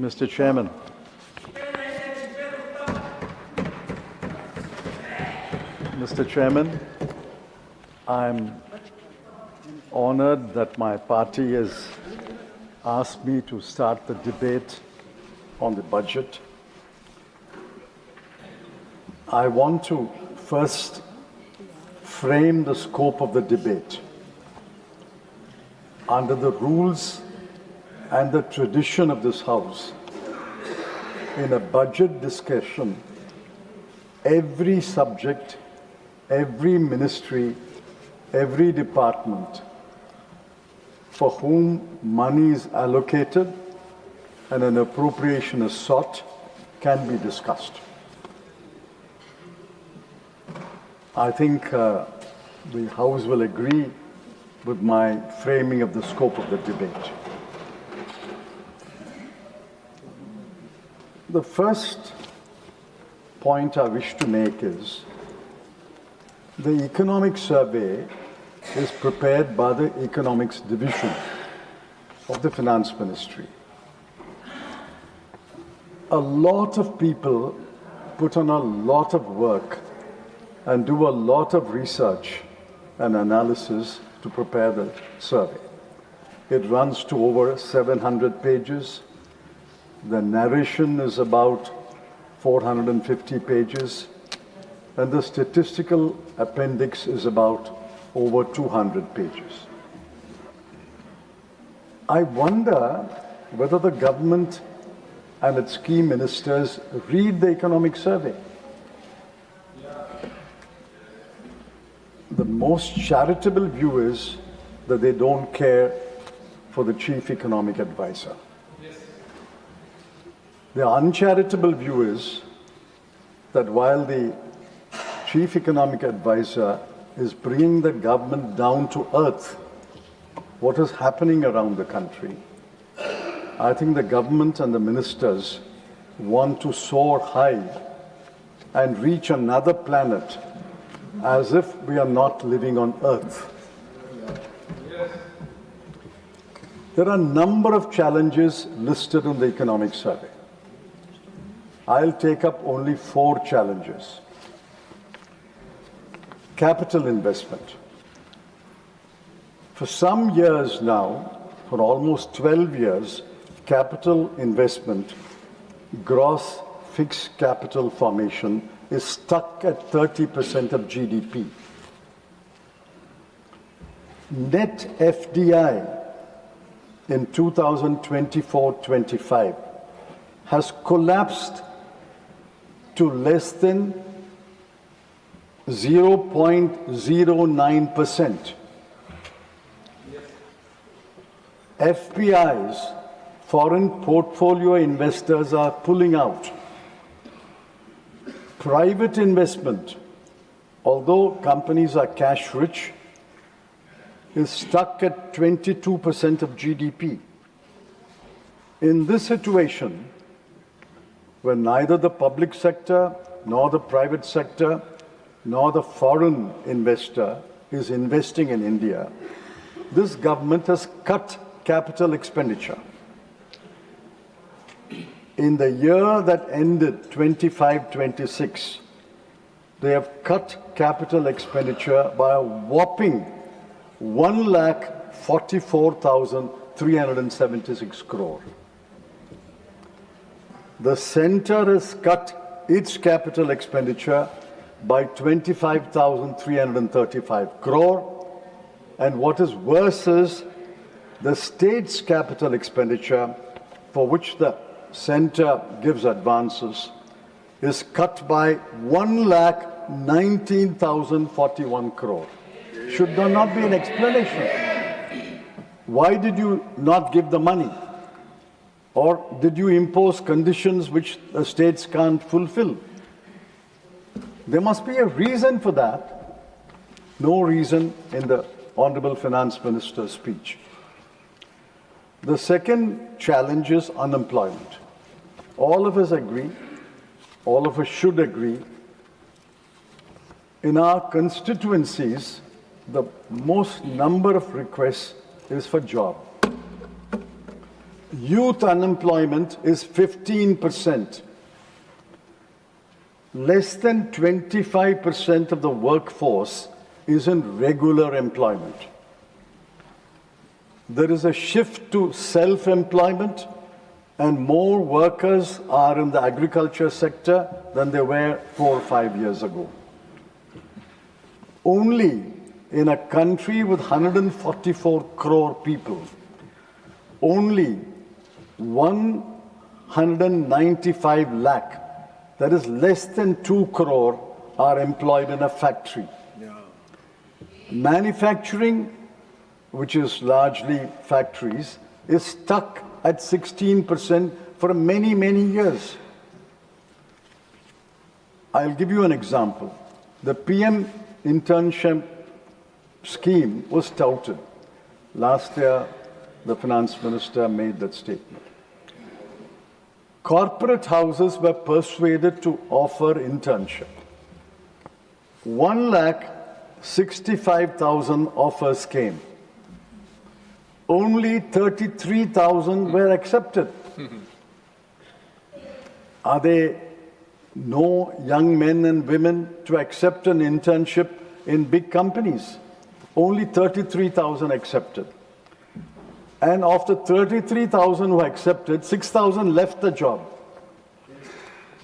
Mr. Chairman. Mr. Chairman, I'm honored that my party has asked me to start the debate on the budget. I want to first frame the scope of the debate. Under the rules and the tradition of this House, in a budget discussion, every subject, every ministry, every department for whom money is allocated and an appropriation is sought can be discussed. I think the House will agree with my framing of the scope of the debate. The first point I wish to make is the economic survey is prepared by the Economics Division of the Finance Ministry. A lot of people put on a lot of work and do a lot of research and analysis to prepare the survey. It runs to over 700 pages. The narration is about 450 pages, and the statistical appendix is about over 200 pages. I wonder whether the government and its key ministers read the economic survey. The most charitable view is that they don't care for the chief economic advisor. The uncharitable view is that while the chief economic advisor is bringing the government down to earth, what is happening around the country, I think the government and the ministers want to soar high and reach another planet as if we are not living on earth. There are a number of challenges listed in the economic survey. I'll take up only 4 challenges. Capital investment. For some years now, for almost 12 years, capital investment, gross fixed capital formation, is stuck at 30% of GDP. Net FDI in 2024-25 has collapsed to less than 0.09%. FPIs, foreign portfolio investors, are pulling out. Private investment, although companies are cash rich, is stuck at 22% of GDP. In this situation, where neither the public sector, nor the private sector, nor the foreign investor is investing in India, this government has cut capital expenditure. In the year that ended 25-26, they have cut capital expenditure by a whopping 1,44,376 crore. The centre has cut its capital expenditure by 25,335 crore. And what is worse is the state's capital expenditure, for which the centre gives advances, is cut by 1,19,041 crore. Should there not be an explanation? Why did you not give the money? Or did you impose conditions which the states can't fulfill? There must be a reason for that. No reason in the Honorable Finance Minister's speech. The second challenge is unemployment. All of us agree, all of us should agree, in our constituencies, the most number of requests is for job. Youth unemployment is 15%. Less than 25% of the workforce is in regular employment. There is a shift to self-employment, and more workers are in the agriculture sector than there were 4 or 5 years ago. Only in a country with 144 crore people, only 195 lakh, that is less than 2 crore, are employed in a factory. Yeah. Manufacturing, which is largely factories, is stuck at 16% for many, many years. I'll give you an example. The PM internship scheme was touted. Last year, the finance minister made that statement. Corporate houses were persuaded to offer internship. 1,65,000 offers came. Only 33,000 were accepted. Are there no young men and women to accept an internship in big companies? Only 33,000 accepted. And of the 33,000 who accepted, 6,000 left the job.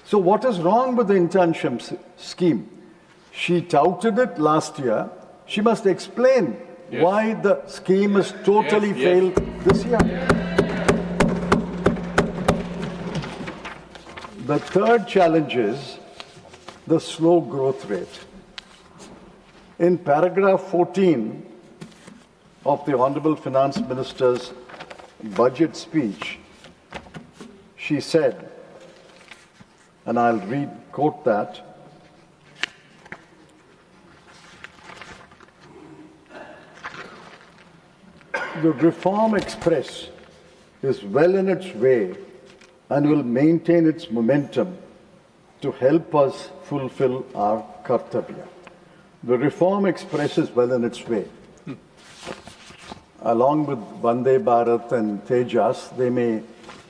So what is wrong with the internship scheme? She touted it last year. She must explain why the scheme has totally failed this year. The third challenge is the slow growth rate. In paragraph 14 of the Honorable Finance Minister's budget speech, she said, and I'll quote that, the Reform Express is well in its way and will maintain its momentum to help us fulfill our kartavya. The Reform Express is well in its way. Along with Vande Bharat and Tejas, they may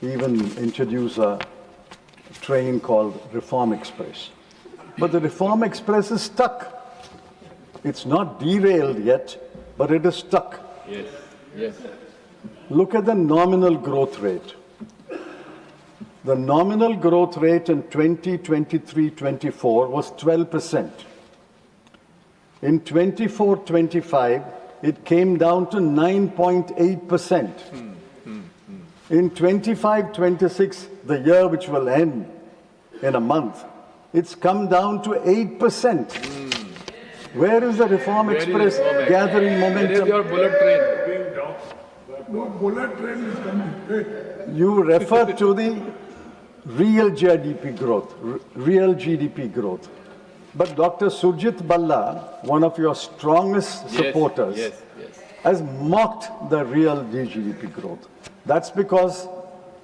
even introduce a train called Reform Express. But the Reform Express is stuck. It's not derailed yet, but it is stuck. Yes. Yes. Look at the nominal growth rate. The nominal growth rate in 2023-24 was 12%. In 24-25, it came down to 9.8%. In 25-26, the year which will end in a month, it's come down to 8%. Where is the Reform Express gathering momentum? Where is your bullet train? No bullet train is coming. You refer to the real GDP growth, But Dr. Surjit Balla, one of your strongest supporters, has mocked the real GDP growth. That's because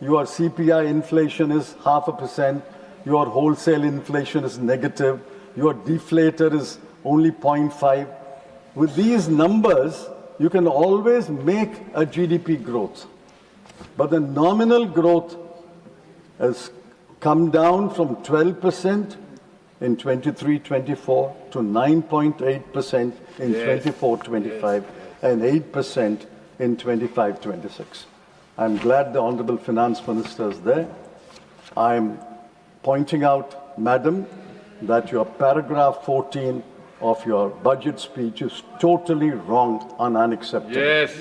your CPI inflation is 0.5%, your wholesale inflation is negative, your deflator is only 0.5. With these numbers, you can always make a GDP growth. But the nominal growth has come down from 12% in 23-24 to 9.8% in 24-25 and 8% in 25-26. I'm glad the Honorable Finance Minister is there. I'm pointing out, Madam, that your paragraph 14 of your budget speech is totally wrong and unacceptable. Yes.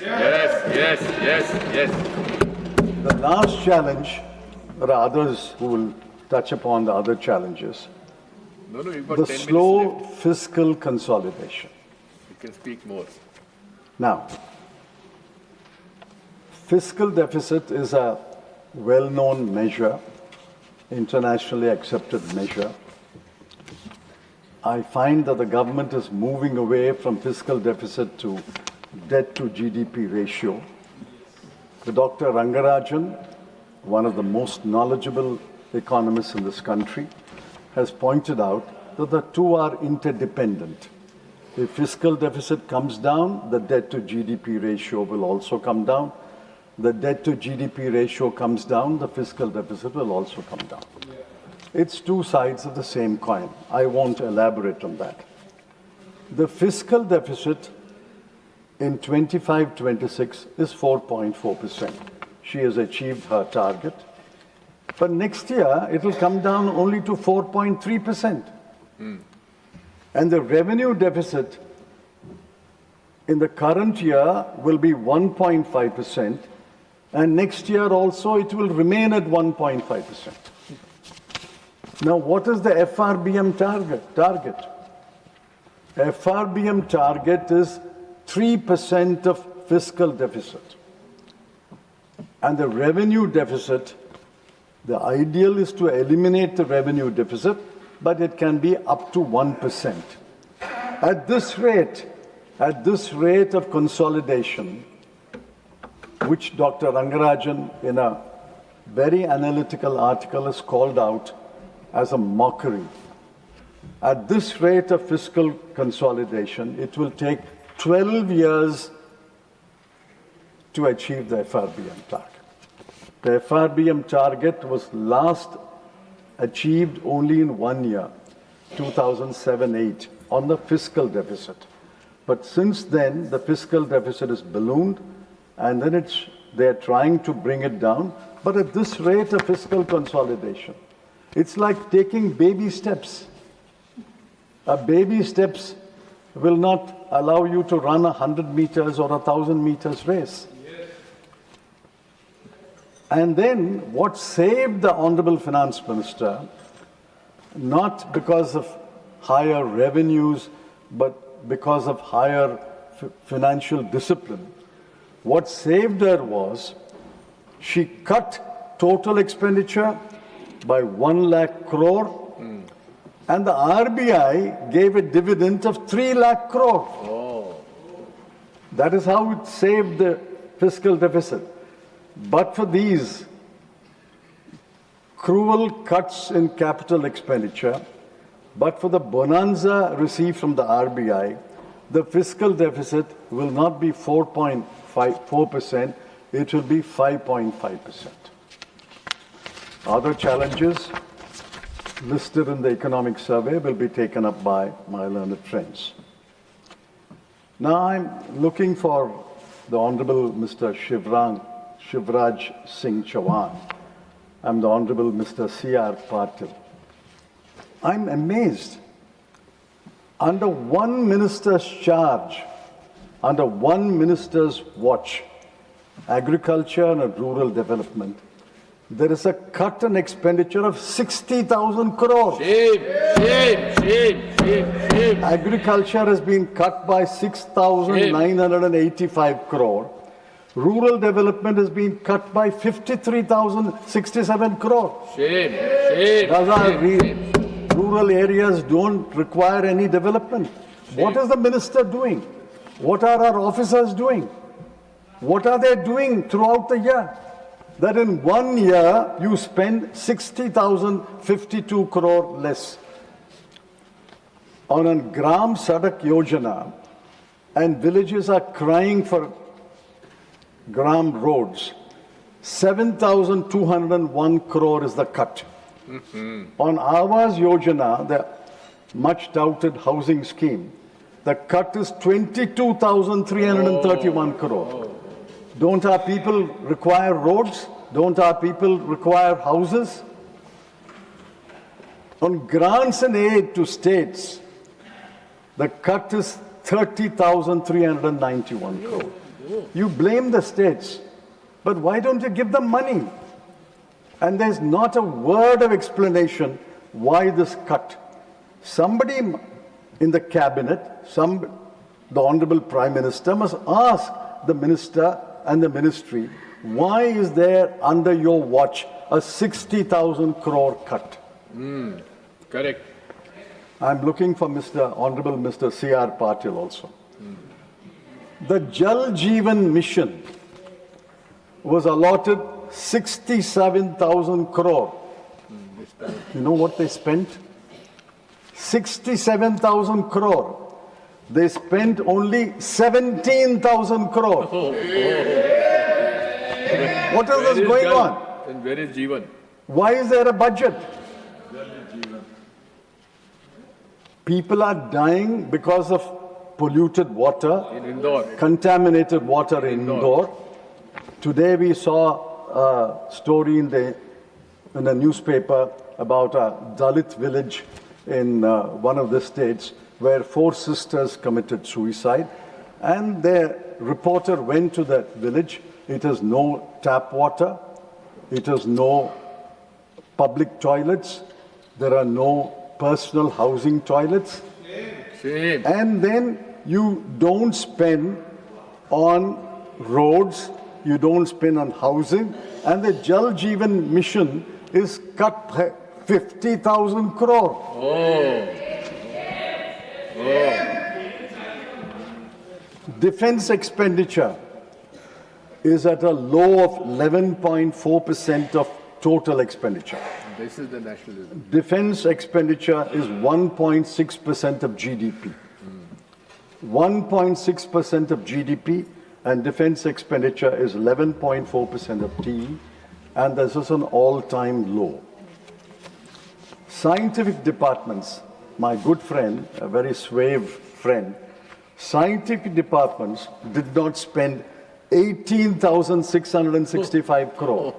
The last challenge, there are others who will touch upon the other challenges. You've got The 10 slow minutes left. fiscal consolidation. You can speak more. Now, fiscal deficit is a well-known measure, internationally accepted measure. I find that the government is moving away from fiscal deficit to debt to GDP ratio. Dr. Rangarajan, one of the most knowledgeable economists in this country, has pointed out that the two are interdependent. If fiscal deficit comes down, the debt to GDP ratio will also come down. the debt to GDP ratio comes down, the fiscal deficit will also come down. It's two sides of the same coin. I won't elaborate on that. The fiscal deficit in 25-26 is 4.4%. She has achieved her target. But next year, it will come down only to 4.3%. And the revenue deficit in the current year will be 1.5%. And next year also, it will remain at 1.5%. Now, what is the FRBM target? FRBM target is 3% of fiscal deficit. And the revenue deficit, the ideal is to eliminate the revenue deficit, but it can be up to 1%. At this rate of consolidation, which Dr. Rangarajan in a very analytical article has called out as a mockery. At this rate of fiscal consolidation, it will take 12 years to achieve the FRBM target. The FRBM target was last achieved only in 1 year, 2007-8, on the fiscal deficit. But since then, the fiscal deficit is ballooned, and then they're trying to bring it down. But at this rate of fiscal consolidation, it's like taking baby steps. Baby steps will not allow you to run 100 meters or 1,000 meters race. And then what saved the Honorable Finance Minister, not because of higher revenues, but because of higher financial discipline, what saved her was she cut total expenditure by 1 lakh crore, and the RBI gave a dividend of 3 lakh crore. Oh. That is how it saved the fiscal deficit. But for these cruel cuts in capital expenditure, but for the bonanza received from the RBI, the fiscal deficit will not be 4.4%, it will be 5.5%. Other challenges listed in the economic survey will be taken up by my learned friends. Now I'm looking for the Honorable Mr. Shivraj Singh Chauhan. I'm the Honorable Mr. C.R. Patil. I'm amazed. Under one minister's charge, under one minister's watch, agriculture and rural development, there is a cut in expenditure of 60,000 crore. Shame. Agriculture has been cut by 6,985 crore. Rural development has been cut by 53,067 crore. Shame. Rural areas don't require any development. What is the minister doing? What are our officers doing? What are they doing throughout the year? That in 1 year you spend 60,052 crore less. On a Gram Sadak Yojana, and villages are crying for Gram roads, 7,201 crore is the cut. On Awas Yojana, the much touted housing scheme, the cut is 22,331 crore. Don't our people require roads? Don't our people require houses? On grants and aid to states, the cut is 30,391 crore. You blame the states, but why don't you give them money? And there's not a word of explanation why this cut. Somebody in the cabinet, the Honorable Prime Minister must ask the minister and the ministry, why is there under your watch a 60,000 crore cut? Correct. I'm looking for Honorable Mr. C.R. Patil also. The Jal Jeevan Mission was allotted 67,000 crore. You know what they spent? 67,000 crore. They spent only 17,000 crore. What else Where is is going Jal? on? And where is Jeevan? Why is there a budget? People are dying because of polluted water, In Indore. contaminated water in Indore. Today we saw a story in the newspaper about a Dalit village in one of the states where 4 sisters committed suicide, and the reporter went to that village. It has no tap water, it has no public toilets, there are no personal housing toilets, Same. and then you don't spend on roads, you don't spend on housing, and the Jal Jeevan mission is cut 50,000 crore. Oh. Defense expenditure is at a low of 11.4% of total expenditure. This is the nationalism. Defense expenditure is 1.6% of GDP. 1.6% of GDP, and defense expenditure is 11.4% of TE, and this is an all-time low. Scientific departments, my good friend, a very suave friend, scientific departments did not spend 18,665 crore.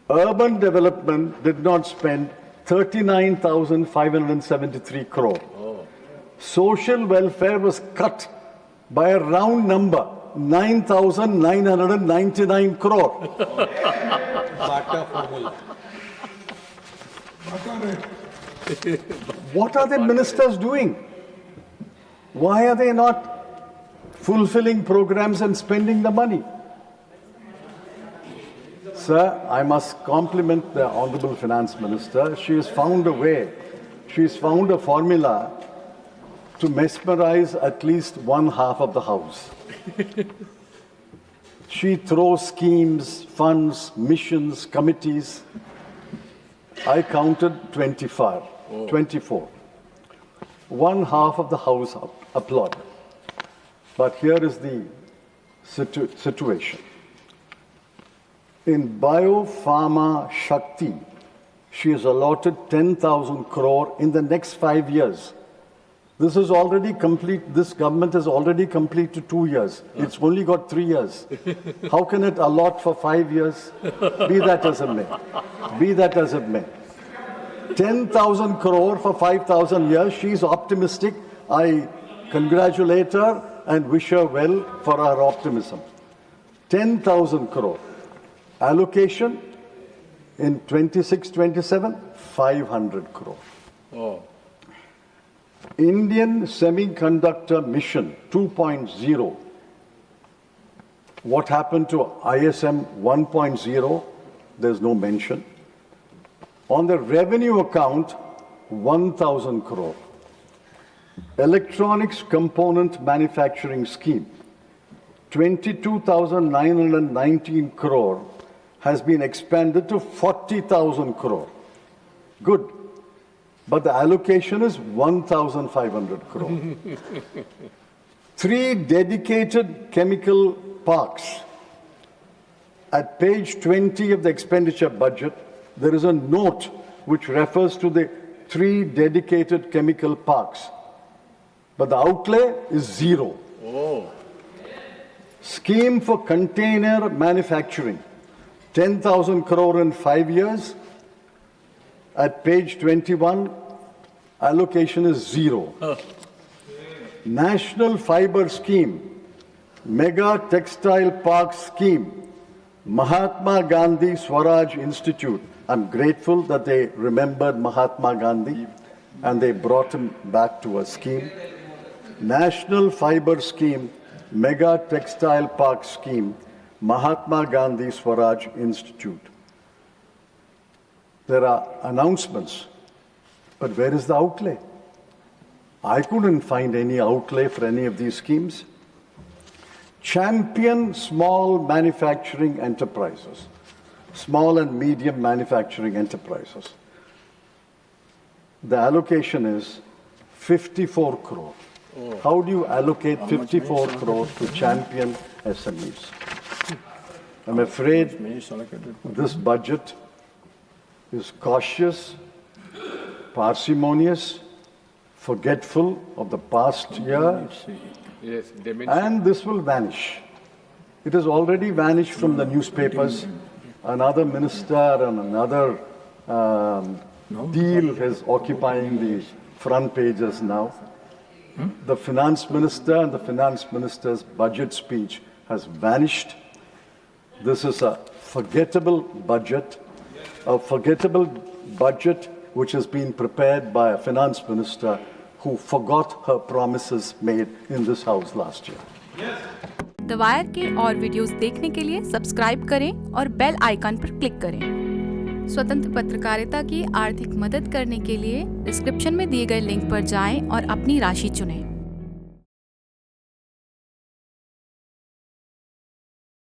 Urban development did not spend 39,573 crore. Social welfare was cut by a round number, 9,999 crore. What are the ministers doing? Why are they not fulfilling programs and spending the money? Sir, I must compliment the Honorable Finance Minister. She has found a way. She has found a formula to mesmerize at least one half of the House. She throws schemes, funds, missions, committees. I counted 24. One half of the House applauded. But here is the situation. In Biopharma Shakti, she has allotted 10,000 crore in the next 5 years. This is already complete. This government has already completed 2 years. It's only got 3 years. How can it allot for 5 years? Be that as it may. Be that as it may. 10,000 crore for 5,000 years. She's optimistic. I congratulate her and wish her well for her optimism. 10,000 crore. Allocation in 26-27, 500 crore. Oh. Indian Semiconductor Mission 2.0. What happened to ISM 1.0? There's no mention. On the revenue account, 1,000 crore. Electronics Component Manufacturing Scheme, 22,919 crore has been expanded to 40,000 crore. Good. But the allocation is 1,500 crore. 3 dedicated chemical parks. At page 20 of the expenditure budget, there is a note which refers to the 3 dedicated chemical parks. But the outlay is 0. Oh. Scheme for container manufacturing, 10,000 crore in 5 years. At page 21, allocation is 0. National Fiber Scheme, Mega Textile Park Scheme, Mahatma Gandhi Swaraj Institute. I'm grateful that they remembered Mahatma Gandhi and they brought him back to a scheme. National Fiber Scheme, Mega Textile Park Scheme, Mahatma Gandhi Swaraj Institute. There are announcements, but where is the outlay? I couldn't find any outlay for any of these schemes. Champion small manufacturing enterprises, small and medium manufacturing enterprises. The allocation is 54 crore. How do you allocate 54 crore to champion SMEs? I'm afraid this budget is cautious, parsimonious, forgetful of the past year, Yes, they mentioned. and this will vanish. It has already vanished from the newspapers. Another minister and another deal is occupying the front pages now. The finance minister and the finance minister's budget speech has vanished. This is a forgettable budget which has been prepared by a finance minister who forgot her promises made in this house last year. The wire के और videos देखने के लिए subscribe करें और bell icon पर click करें। स्वतंत्र पत्रकारिता की आर्थिक मदद करने के लिए डिस्क्रिप्शन में दिए गए लिंक पर जाएं और अपनी राशि चुनें।